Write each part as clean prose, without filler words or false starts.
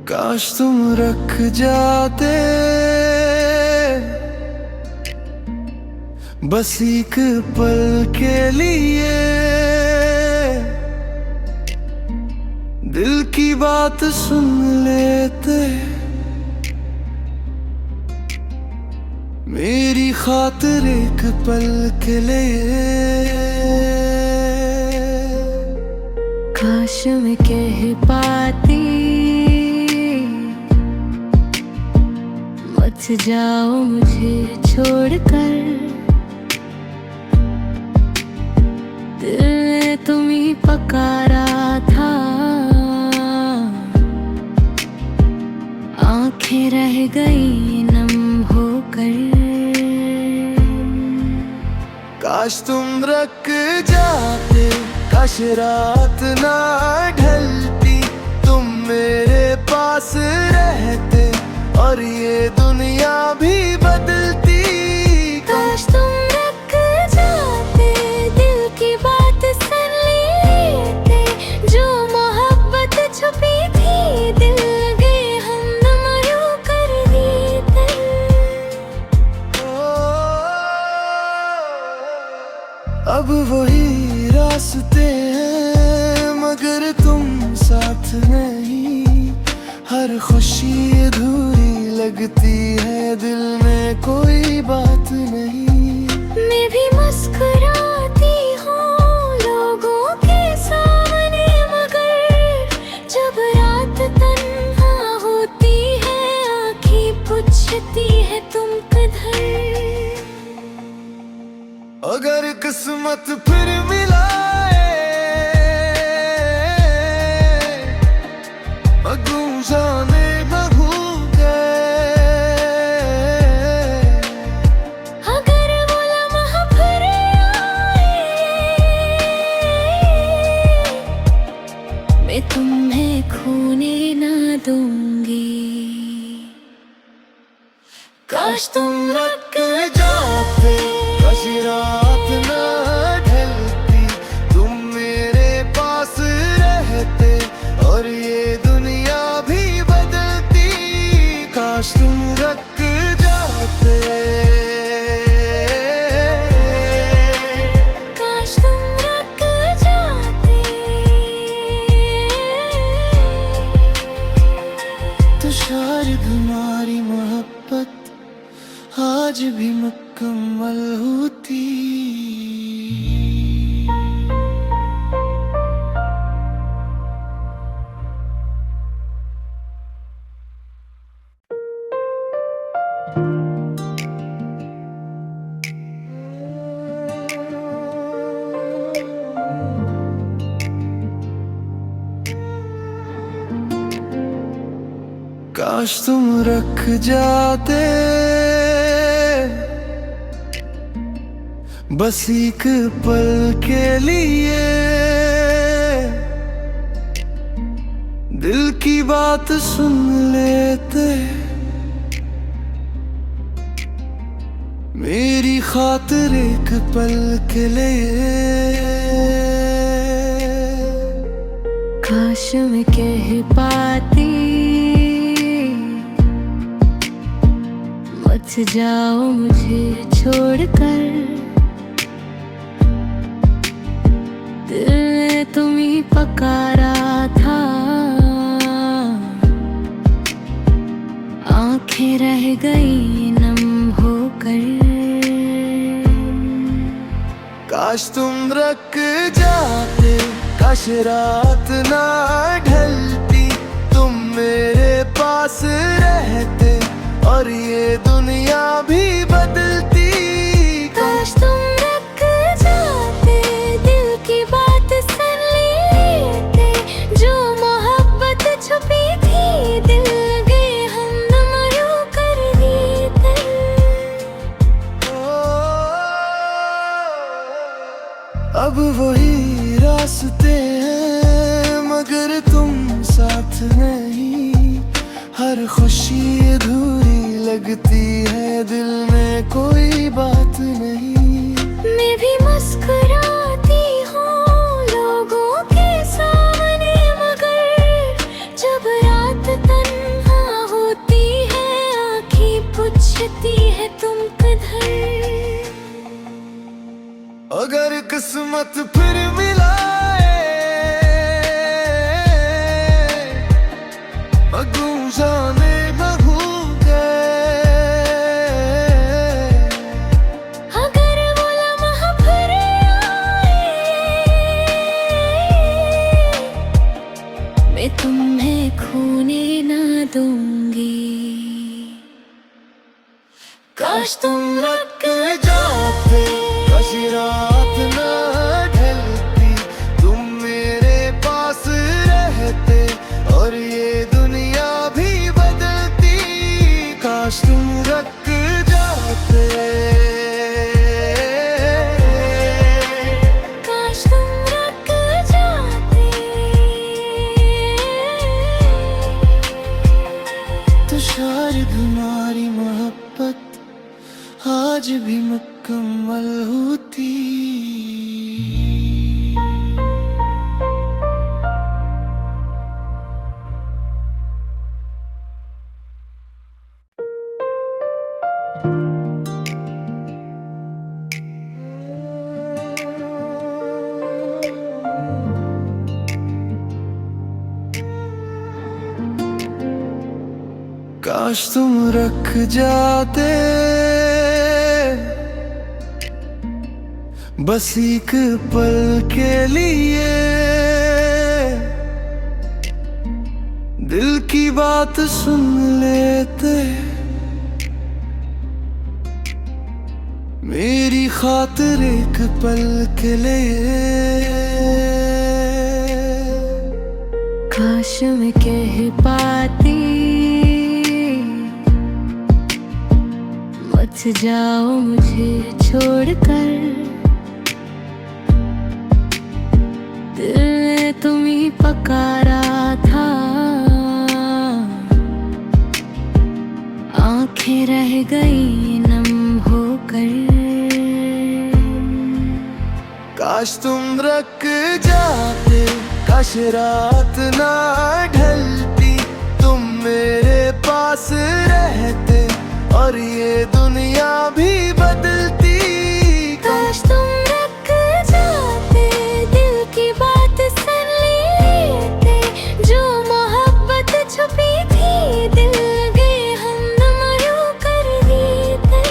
काश तुम रख जाते बस एक पल के लिए दिल की बात सुन लेते, मेरी खातिर एक पल के लिए। काश मैं कह पाती मत जाओ मुझे छोड़कर, दिल ने तुम्हें पकारा था, आंखें रह गई नम होकर। काश तुम रख जाते, काश रात ना ढलती, तुम मेरे पास रहते और ये दुनिया भी बदलती। काश तुम रख जाते, दिल की बात सुन लेते, जो मोहब्बत छुपी थी दिल लगे हमदम यूं कर देते। अब वही रास्ते हैं मगर तुम साथ नहीं, हर खुशी अधूरी लगती है, दिल में कोई बात नहीं। मैं भी मुस्कुराती हूँ लोगों के सामने, मगर जब रात तन्हा होती है आँखें पूछती है तुम किधर। अगर किस्मत फिर मिलाए अगूं जाने न होंगे, अगर वो लम्हा फिर आए मैं तुम्हें खोने ना दूंगी। काश तुम रख जाते, काश रात ना ढलती, तुम मेरे पास रहते और ये दुनिया भी बदलती। काश तुम रख जाते, काश तुम रख जाते। तो शायद हमारी मोहब्बत आज भी मुकम्मल होती। काश तुम रख जाते बस एक पल के लिए, दिल की बात सुन लेते, मेरी खातिर एक पल के लिए। काश मैं कह पाती मत जाओ मुझे छोड़कर, दिल ने तुम्हें पकारा था, आंखें रह गई नम होकर। काश तुम रख जाते, काश रात ना ढलती, तुम मेरे पास रहते और ये दुनिया भी बदलती। काश तुम रख जाते, दिल की बात सुन लेते, जो मोहब्बत छुपी थी दिल लगे हमदम यूं कर देते। अब वही रास्ते हैं मगर तुम साथ नहीं, हर खुशी अधूरी लगती है, दिल में कोई बात नहीं। मैं भी मुस्कुराती हूँ लोगों के सामने, मगर जब रात तन्हा होती है, आँखें पूछती है तुम किधर। अगर किस्मत फिर मिलाए, अगूं जाने लगूंगे। अगर वो लम्हा फिर आए, मैं तुम्हें खोने ना दूंगी। काश तुम रुक जाते, काश रात ना ढलती, तुम मेरे पास रहते और ये दुनिया भी बदलती। काश तुम रुक जाते, काश तुम रुक जाते। तो शायद हमारी मोहब्बत आज भी मुकम्मल होती। काश तुम रख जाते, बस एक पल के लिए, दिल की बात सुन लेते, मेरी खातिर एक पल के लिए। काश मैं कह पाती, मत जाओ मुझे छोड़कर, दिल ने तुम्हें पकारा था, आंखें रह गई नम होकर। काश तुम रुक जाते, काश रात ना ढलती, तुम मेरे पास रहते और ये दुनिया भी बदलती। काश तुम रुक जाते, दिल की बात सुन लेते, जो मोहब्बत छुपी थी, दिल लगे हम नम यूं कर देते।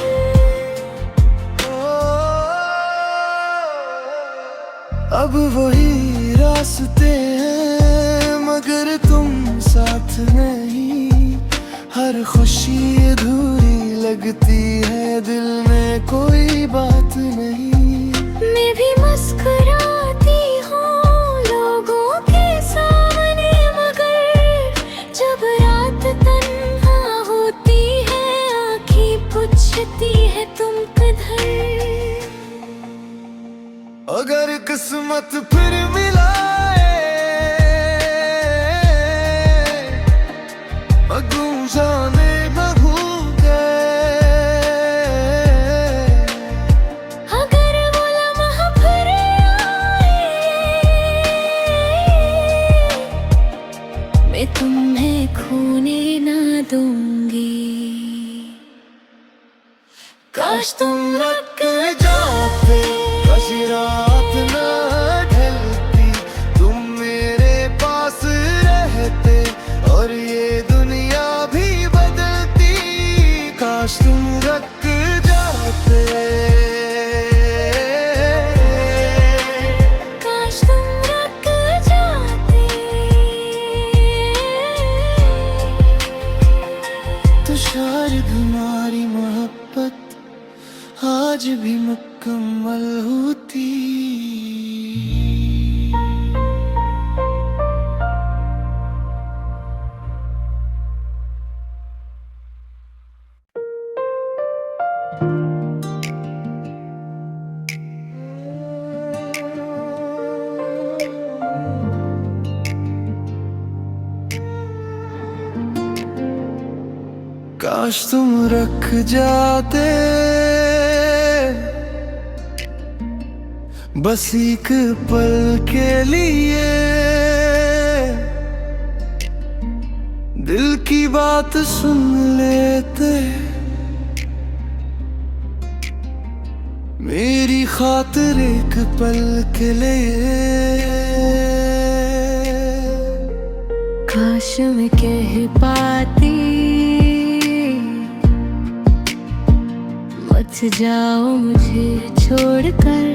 अब वही रास्ते हैं मगर तुम साथ नहीं, हर खुशी अधूरी लगती है, दिल में कोई बात नहीं। मैं भी मुस्कुराती हूँ लोगों के सामने, मगर जब रात तन्हा होती है, आँखें पूछती है तुम किधर। अगर किस्मत फिर मिलाए, अगूं जाने लगूंगे। अगर वो लम्हा फिर आए, मैं तुम्हें खोने ना दूंगी। काश तुम रुक जाते, काश रात ना ढलती, तुम मेरे पास रहते और ये दुनिया भी बदलती। काश तुम रुक जाते, काश तुम रुक जाते। तो शायद हमारी मोहब्बत आज भी मुकम्मल होती। काश तुम रख जाते बस एक पल के लिए दिल की बात सुन लेते, मेरी खातिर एक पल के लिए। काश मैं कह पाती मत जाओ मुझे छोड़कर,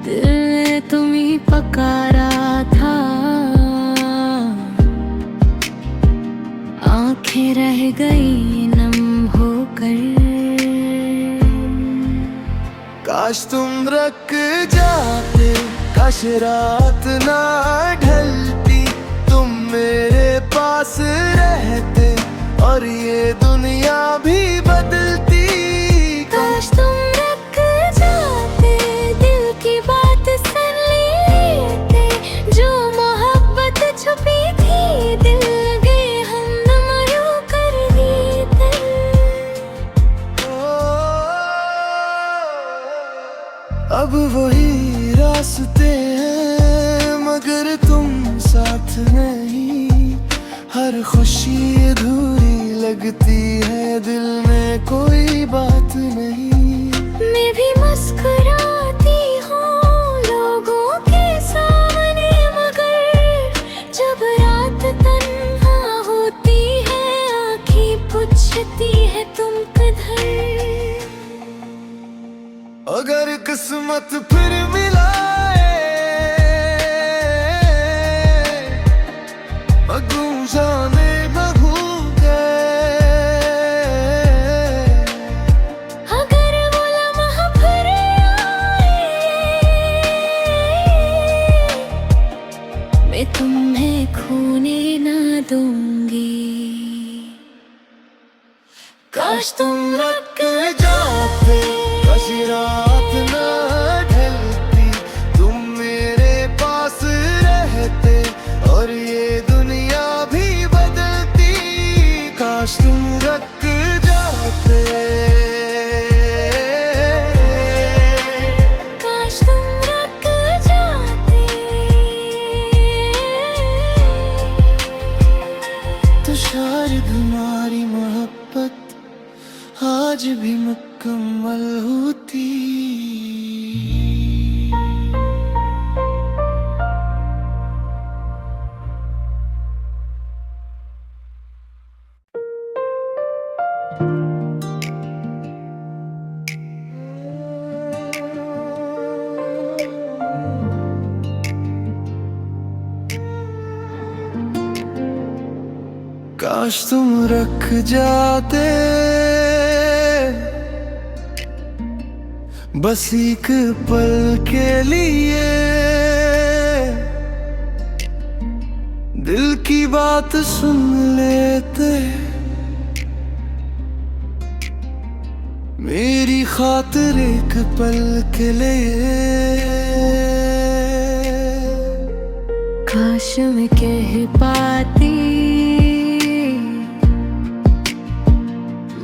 दिल ने तुम्हें पकारा था, आंखें रह गई नम होकर। काश तुम रख जाते, काश रात ना ढलती, तुम मेरे पास रहते और ये दुनिया भी बदलती। काश तुम रख जाते, दिल की बात सुन लेते, जो मोहब्बत छुपी थी दिल गए हम नम यूं कर देते। अब वही रास्ते हैं मगर तुम साथ नहीं, हर खुशी अधूरी लगती है, दिल में कोई बात नहीं। मैं भी मुस्कुराती हूँ लोगों के सामने, मगर जब रात तन्हा होती है आँखें पूछती है तुम किधर। अगर किस्मत फिर मिलाए अगूं जाने महूं गए, अगर वो लम्हा फिर आए मैं तुम्हें खोने ना दूंगी। काश तुम रख जाते, काश रात ना ढलती, तुम मेरे पास रहते और ये दुनिया भी बदलती। काश तुम रख जाते, काश तुम रख जाते, तो शायद हमारी मोहब्बत आज भी मुकम्मल होती। काश तुम रख जाते बस एक पल के लिए दिल की बात सुन लेते, मेरी खातिर एक पल के लिए। काश मैं कह पाती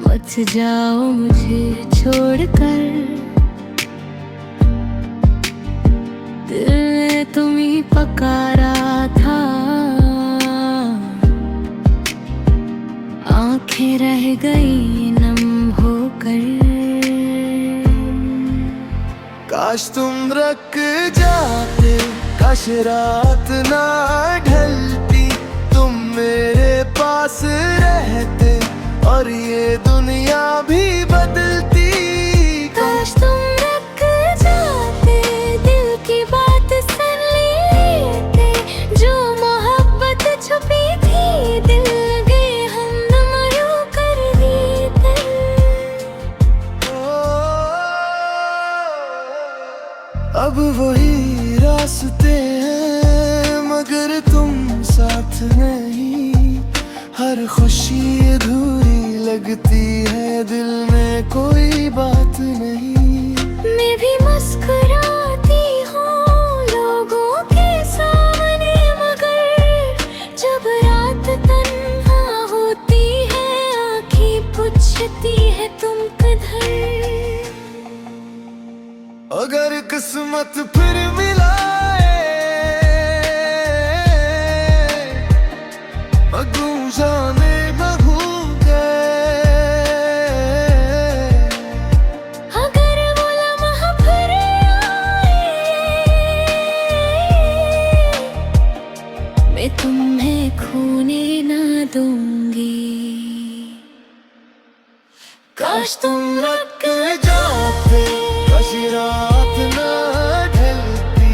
मत जाओ मुझे छोड़कर, दिल ने तुम्हें पकारा था, आंखें रह गई नम होकर। काश तुम रख जाते, काश रात ना ढलती, तुम मेरे पास रहते और ये दुनिया भी बदलती। काश तुम रख जाते, दिल की बात सुन लेते, जो मोहब्बत छुपी थी दिल गए हम नम यूं कर देते। अब वही रास्ते हैं मगर तुम साथ नहीं, हर खुशी अधूरी लगती है, दिल में कोई बात नहीं। मैं भी मुस्कुराती हूँ लोगों के सामने, मगर जब रात तन्हा पूछती है तुम किधर। अगर किस्मत फिर मिलाए अगू जाने बहू गए, अगर वो लम्हा फिर आए मैं तुम्हें खोने ना दूंगी। काश तुम रुक जाते, काश रात ना ढलती,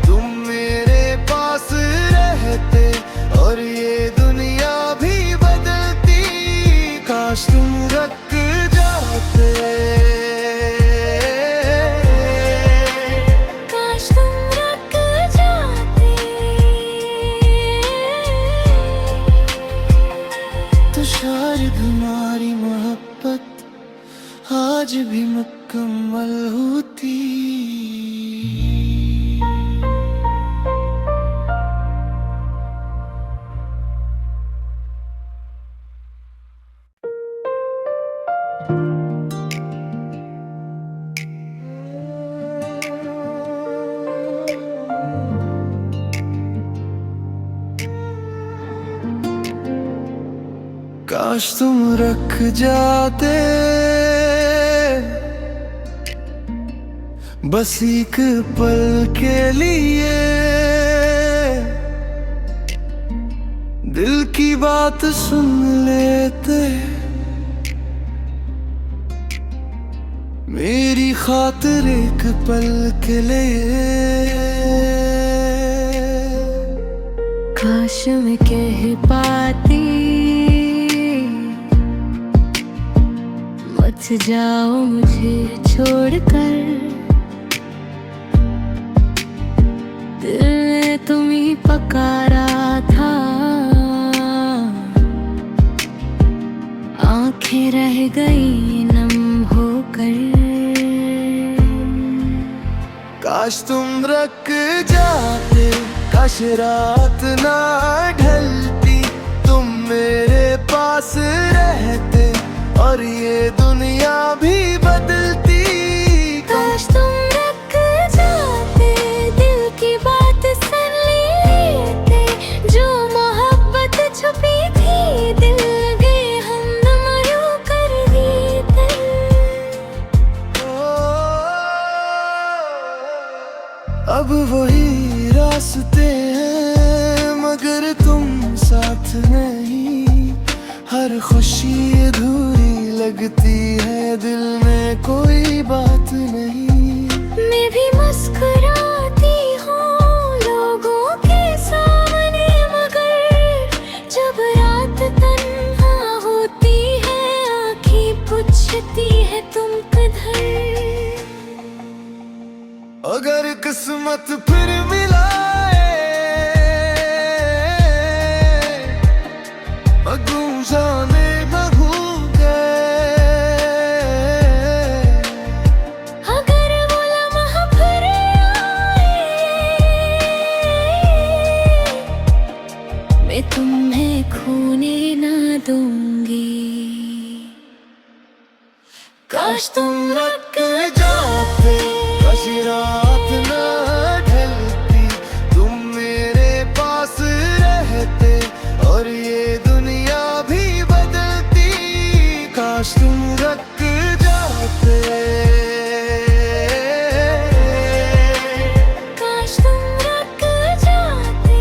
तुम मेरे पास रहते और ये दुनिया भी बदलती। काश तुम रुक जाते, काश तुम रुक जाते। तो शायद हमारी मोहब्बत आज भी मुकम्मल होती। काश तुम रख जाते बस एक पल के लिए, दिल की बात सुन लेते, मेरी खातिर एक पल के लिए। काश मैं कह पाती मत जाओ मुझे छोड़कर, दिल ने तुम्हीं पकारा था, आंखें रह गई नम होकर। काश तुम रुक जाते, काश रात ना ढलती, तुम मेरे पास रहते और ये दुनिया भी बदलती। काश तुम रुक जाते, दिल की बात सुन लेते, जो मोहब्बत छुपी थी दिल लगे हमदम यूं कर देते। अब वही रास्ते हैं मगर तुम साथ नहीं, हर खुशी अधूरी लगती है, दिल में कोई बात नहीं। मैं भी मुस्कुराती हूँ लोगों के सामने मगर जब रात तन्हा होती है आँखें पूछती है तुम किधर। अगर किस्मत फिर मिलाए अगू जाने बहू गए, अगर वो लम्हा फिर आए मैं तुम्हें खोने ना दूंगी। काश तुम रुक जाते, काश रात ना ढलती, तुम मेरे पास रहते और ये दुनिया भी बदलती। काश तुम रुक जाते, काश तुम रुक जाते।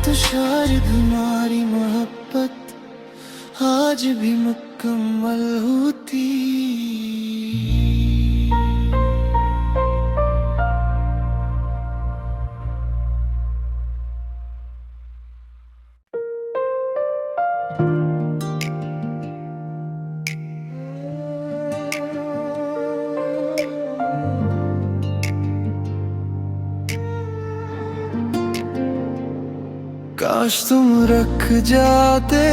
तो शायद हमारी मोहब्बत आज भी मुकम्मल होती। काश तुम रुक जाते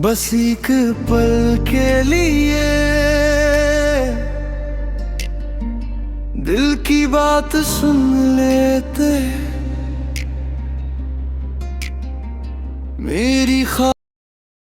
बस एक पल के लिए, दिल की बात सुन लेते, मेरी